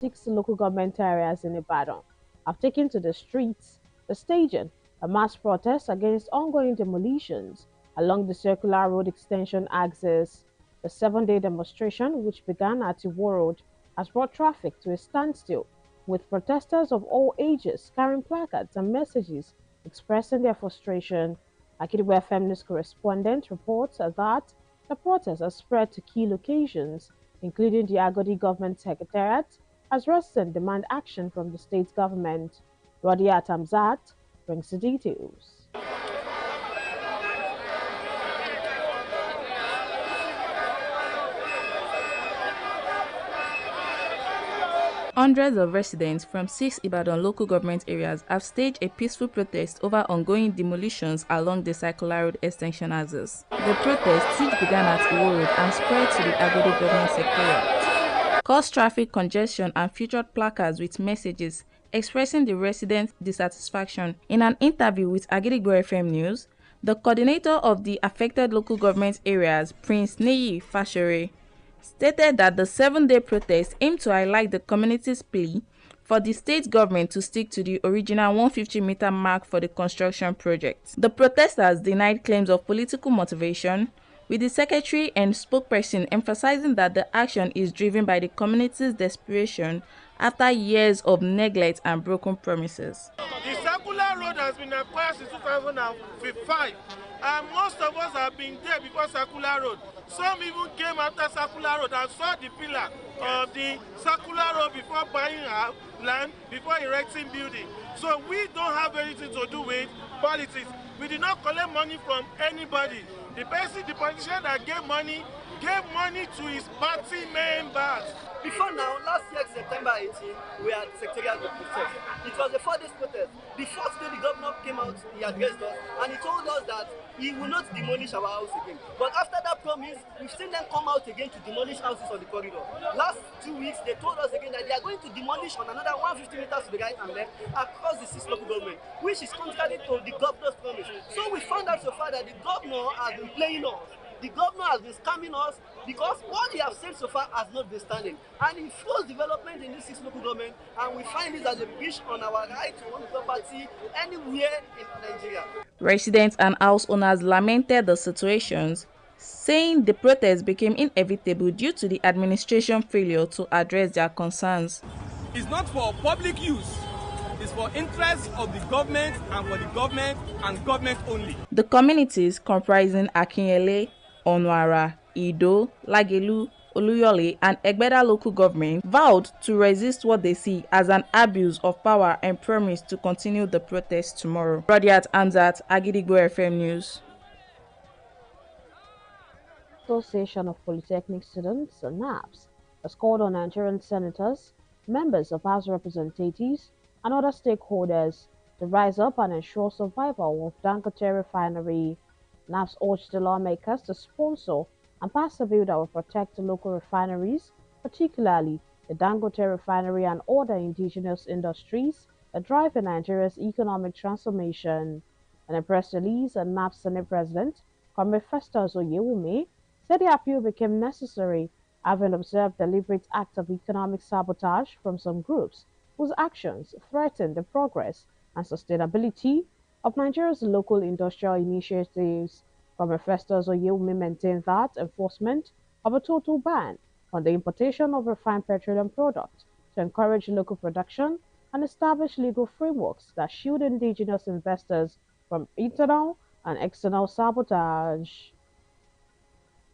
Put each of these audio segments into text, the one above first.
6 local government areas in Ibadan have taken to the streets, staging a mass protest against ongoing demolitions along the circular road extension axis. The 7-day demonstration, which began at Iwo Road, has brought traffic to a standstill, with protesters of all ages carrying placards and messages expressing their frustration. Akidigbo FM News correspondent reports that the protest has spread to key locations, including the Agodi Government Secretariat, as residents demand action from the state government. Radia Tamzat brings the details. Hundreds of residents from 6 Ibadan local government areas have staged a peaceful protest over ongoing demolitions along the circular road extension axis. The protest, which began at Iwo Road and spread to the Agodi Government Secretariat, caused traffic congestion and featured placards with messages expressing the residents' dissatisfaction. In an interview with Agidigbo FM News, the coordinator of the affected local government areas, Prince Neyi Fashere, stated that the 7-day protest aimed to highlight the community's plea for the state government to stick to the original 150-meter mark for the construction project. The protesters denied claims of political motivation, with the secretary and spokesperson emphasizing that the action is driven by the community's desperation after years of neglect and broken promises. The circular road has been acquired since 2005, and most of us have been there before circular road. Some even came after circular road and saw the pillar of the circular road before buying our land, before erecting building. So we don't have anything to do with politics. We did not collect money from anybody. The politician that gave money to his party members. Before now, last year, September 18, we had secretariat protest. It was a 4-day protest. The first day the governor came out, he addressed us, and he told us that he will not demolish our house again. But after that promise, we've seen them come out again to demolish houses on the corridor. Last 2 weeks, they told us again that they are going to demolish on another 150 meters to the right and left across the 6 local government, which is contrary to the governor's promise. So we found out so far that the governor has been playing us. The governor has been scamming us because what he has said so far has not been standing. And he forced development in this 6 local government, and we find this as a breach on our right to own property anywhere in Nigeria. Residents and house owners lamented the situations, saying the protest became inevitable due to the administration failure to address their concerns. It's not for public use. It's for interest of the government and for the government and government only. The communities comprising Akinyele, Onwara, Ido, Lagelu, Oluyole, and Egbeda local government vowed to resist what they see as an abuse of power and promise to continue the protest tomorrow. Radiat Anzat, Agidigbo FM News. Association of Polytechnic Students, NAPS, has called on Nigerian senators, members of House Representatives, and other stakeholders to rise up and ensure survival of Dangote Refinery. NAPS urged the lawmakers to sponsor and pass a bill that will protect the local refineries, particularly the Dangote Refinery and other indigenous industries that drive Nigeria's economic transformation. In a press release, NAPS Senate President, Comrade Festus Oyewumi, said the appeal became necessary having observed deliberate acts of economic sabotage from some groups whose actions threaten the progress and sustainability of Nigeria's local industrial initiatives. Comrade Festus Oyewumi maintained that enforcement of a total ban on the importation of refined petroleum products to encourage local production and establish legal frameworks that shield indigenous investors from internal and external sabotage.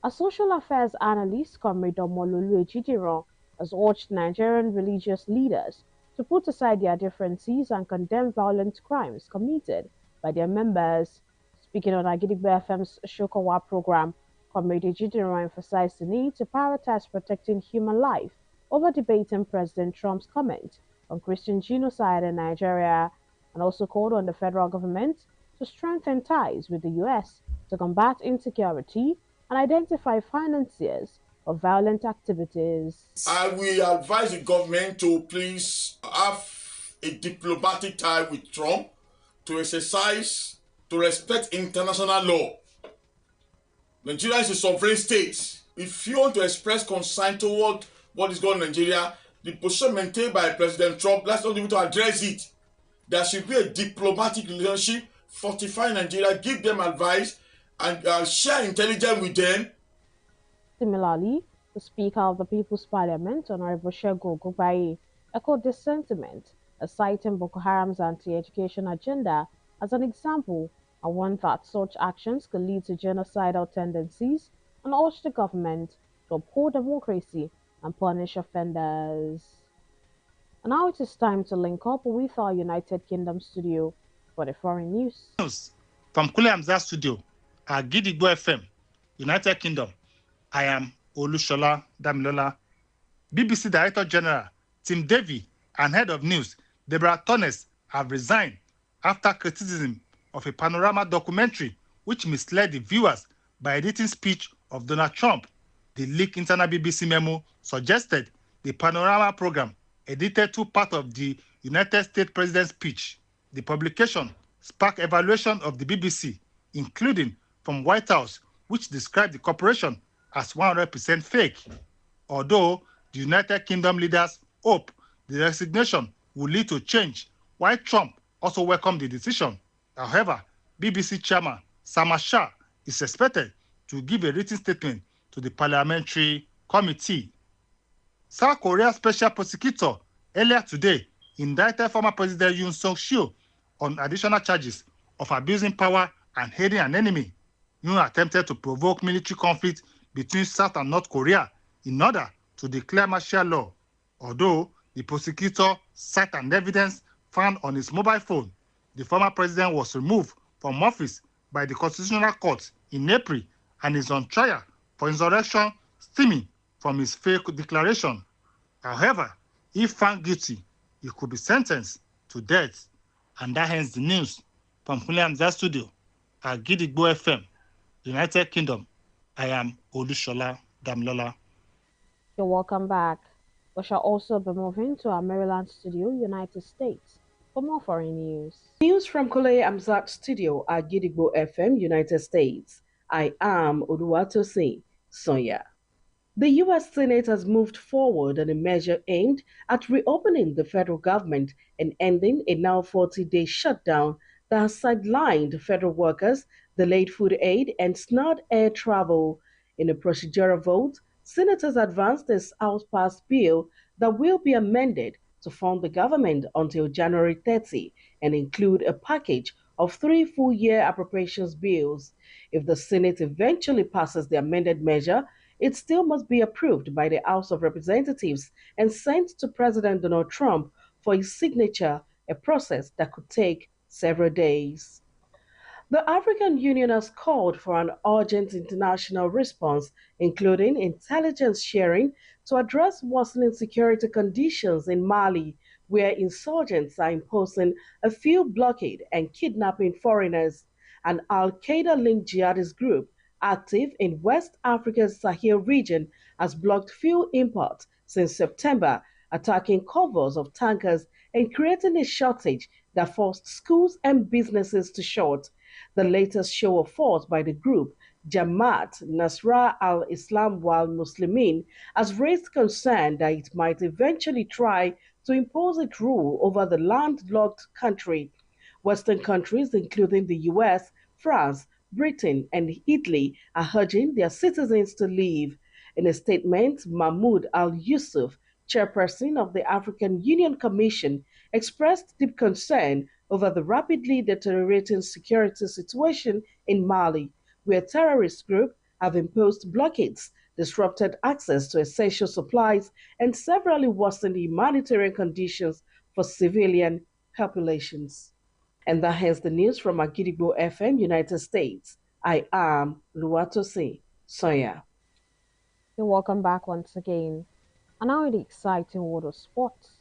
A social affairs analyst, Comrade Omololu Ejidiro, has urged Nigerian religious leaders to put aside their differences and condemn violent crimes committed by their members. Speaking on Agidigbo FM's Shokawa program, Comrade Ejidiro emphasized the need to prioritize protecting human life over debating President Trump's comment on Christian genocide in Nigeria, and also called on the federal government to strengthen ties with the U.S. to combat insecurity and identify financiers of violent activities. I will advise the government to please have a diplomatic tie with Trump, to respect international law. Nigeria is a sovereign state. If you want to express concern toward what is going on in Nigeria, the position maintained by President Trump, let's not even to address it. There should be a diplomatic relationship, fortify Nigeria, give them advice, and share intelligence with them. Similarly, the Speaker of the People's Parliament, Honorable Shegun Ogunbaye, echoed this sentiment, citing Boko Haram's anti-education agenda as an example and warned that such actions could lead to genocidal tendencies and urged the government to uphold democracy and punish offenders. And now it is time to link up with our United Kingdom studio for the foreign news. News from Kule Hamzat Studio at Gidigbo FM, United Kingdom. I am Olushola Damilola. BBC Director General Tim Davie and Head of News Deborah Tornes have resigned after criticism of a panorama documentary which misled the viewers by editing speech of Donald Trump. The leaked internal BBC memo suggested the panorama program edited two parts of the United States President's speech. The publication sparked evaluation of the BBC, including from White House, which described the corporation as 100% fake. Although the United Kingdom leaders hope the resignation will lead to change, while Trump also welcomed the decision. However, BBC chairman Sama Shah is expected to give a written statement to the parliamentary committee. South Korea special prosecutor earlier today indicted former President Yoon Suk-yeol on additional charges of abusing power and aiding an enemy. Yoon attempted to provoke military conflict between South and North Korea in order to declare martial law, although the prosecutor cited an evidence found on his mobile phone. The former president was removed from office by the Constitutional Court in April and is on trial for insurrection stemming from his fake declaration. However, if found guilty, he could be sentenced to death. And that ends the news from Kule Hamzat Studio at Gidigbo FM, United Kingdom. I am Olushola Damilola. You're welcome back. We shall also be moving to our Maryland studio, United States, for more foreign news. News from Kule Hamzat Studio at Gidigbo FM, United States. I am Oluwatosin Sonya. The U.S. Senate has moved forward on a measure aimed at reopening the federal government and ending a now 40-day shutdown that has sidelined federal workers, delayed food aid, and snarled air travel. In a procedural vote, senators advanced this House-passed bill that will be amended to fund the government until January 30 and include a package of 3 full-year appropriations bills. If the Senate eventually passes the amended measure, it still must be approved by the House of Representatives and sent to President Donald Trump for his signature, a process that could take several days. The African Union has called for an urgent international response, including intelligence sharing, to address worsening security conditions in Mali, where insurgents are imposing a fuel blockade and kidnapping foreigners. An Al Qaeda linked jihadist group active in West Africa's Sahel region has blocked fuel imports since September, attacking convoys of tankers and creating a shortage that forced schools and businesses to shut. The latest show of force by the group, Jamaat Nasrallah al-Islam wal Muslimin, has raised concern that it might eventually try to impose its rule over the landlocked country. Western countries, including the US, France, Britain, and Italy, are urging their citizens to leave. In a statement, Mahmoud Al Yusuff, chairperson of the African Union Commission, expressed deep concern over the rapidly deteriorating security situation in Mali, where terrorist groups have imposed blockades, disrupted access to essential supplies, and severely worsened humanitarian conditions for civilian populations. And that ends the news from Agidigbo FM, United States. I am Luwatosi Soya. You're welcome back once again. And now in the exciting world of sports.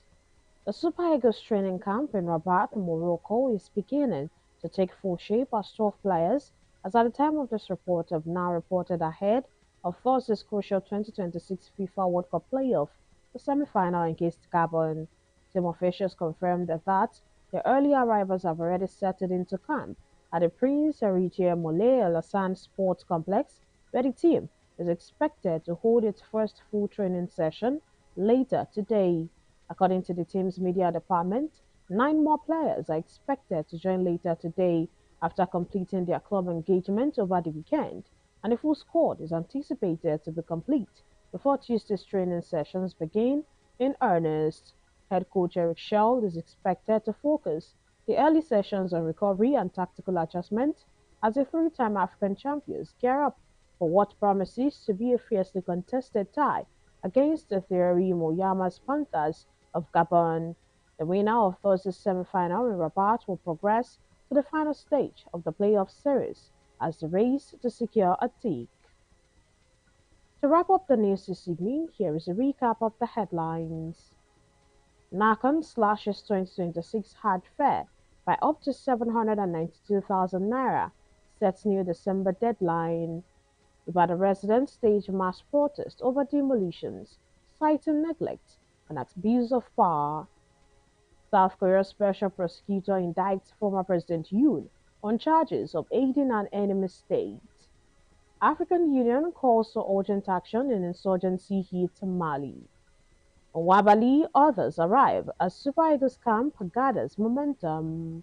The Super Eagles training camp in Rabat, Morocco is beginning to take full shape as 12 players, as at the time of this report, have now reported ahead of Thursday's crucial 2026 FIFA World Cup playoff, the semi-final against Gabon. Team officials confirmed that the early arrivals have already settled into camp at the Prince Héritier Moulay Alassane Sports Complex, where the team is expected to hold its first full training session later today. According to the team's media department, 9 more players are expected to join later today after completing their club engagement over the weekend, and a full squad is anticipated to be complete before Tuesday's training sessions begin in earnest. Head coach Eric Schell is expected to focus the early sessions on recovery and tactical adjustment as the three-time African champions gear up for what promises to be a fiercely contested tie against the Thierry Moyama's Panthers of Gabon. The winner of Thursday's semi-final in Rabat will progress to the final stage of the playoff series as the race to secure a tick. To wrap up the news this evening, here is a recap of the headlines. Nakan slashes 2026 hard fare by up to 792,000 naira, sets new December deadline. Ibadan residents stage mass protest over demolitions, citing neglect and abuse of power. South Korea's special prosecutor indicts former President Yoon on charges of aiding an enemy state. African Union calls for urgent action in insurgency hit Mali. On Wabali, others arrive as Super Eagles camp gathers momentum.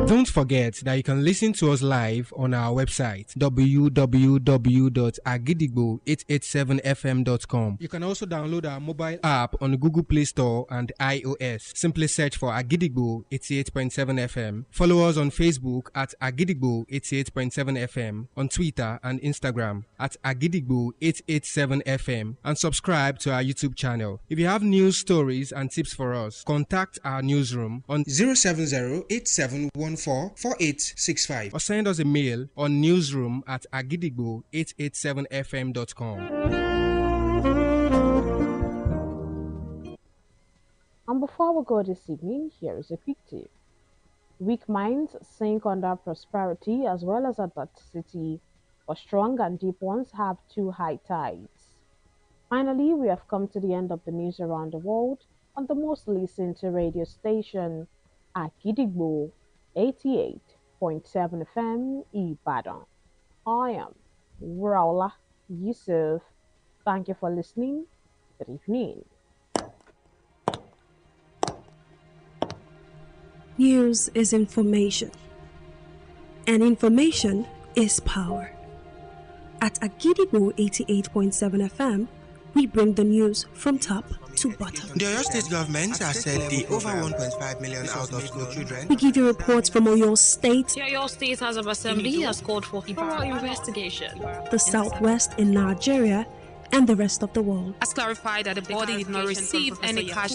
Don't forget that you can listen to us live on our website www.agidigbo887fm.com. You can also download our mobile app on Google Play Store and iOS. Simply search for Agidigbo 88.7 FM. Follow us on Facebook at Agidigbo 88.7 FM, on Twitter and Instagram at Agidigbo 887 FM, and subscribe to our YouTube channel. If you have news stories and tips for us, contact our newsroom on 070-8714-4865 or send us a mail on newsroom@agidigbo887fm.com. And before we go this evening, here is a quick tip. Weak minds sink under prosperity as well as adversity, but strong and deep ones have two high tides. Finally, we have come to the end of the news around the world on the most listened to radio station, Agidigbo 88.7 FM Ibadan. I am Wuraola Yusuff. Thank you for listening. Good evening. News is information, and information is power. At Agidigbo 88.7 FM, we bring the news from top to bottom. The Oyo State government has said the over 1.5 million out of school children. We give you reports from Oyo State. The Oyo State House of Assembly has called for thorough investigation. The Southwest in Nigeria and the rest of the world. Has clarified that the body did not receive any cash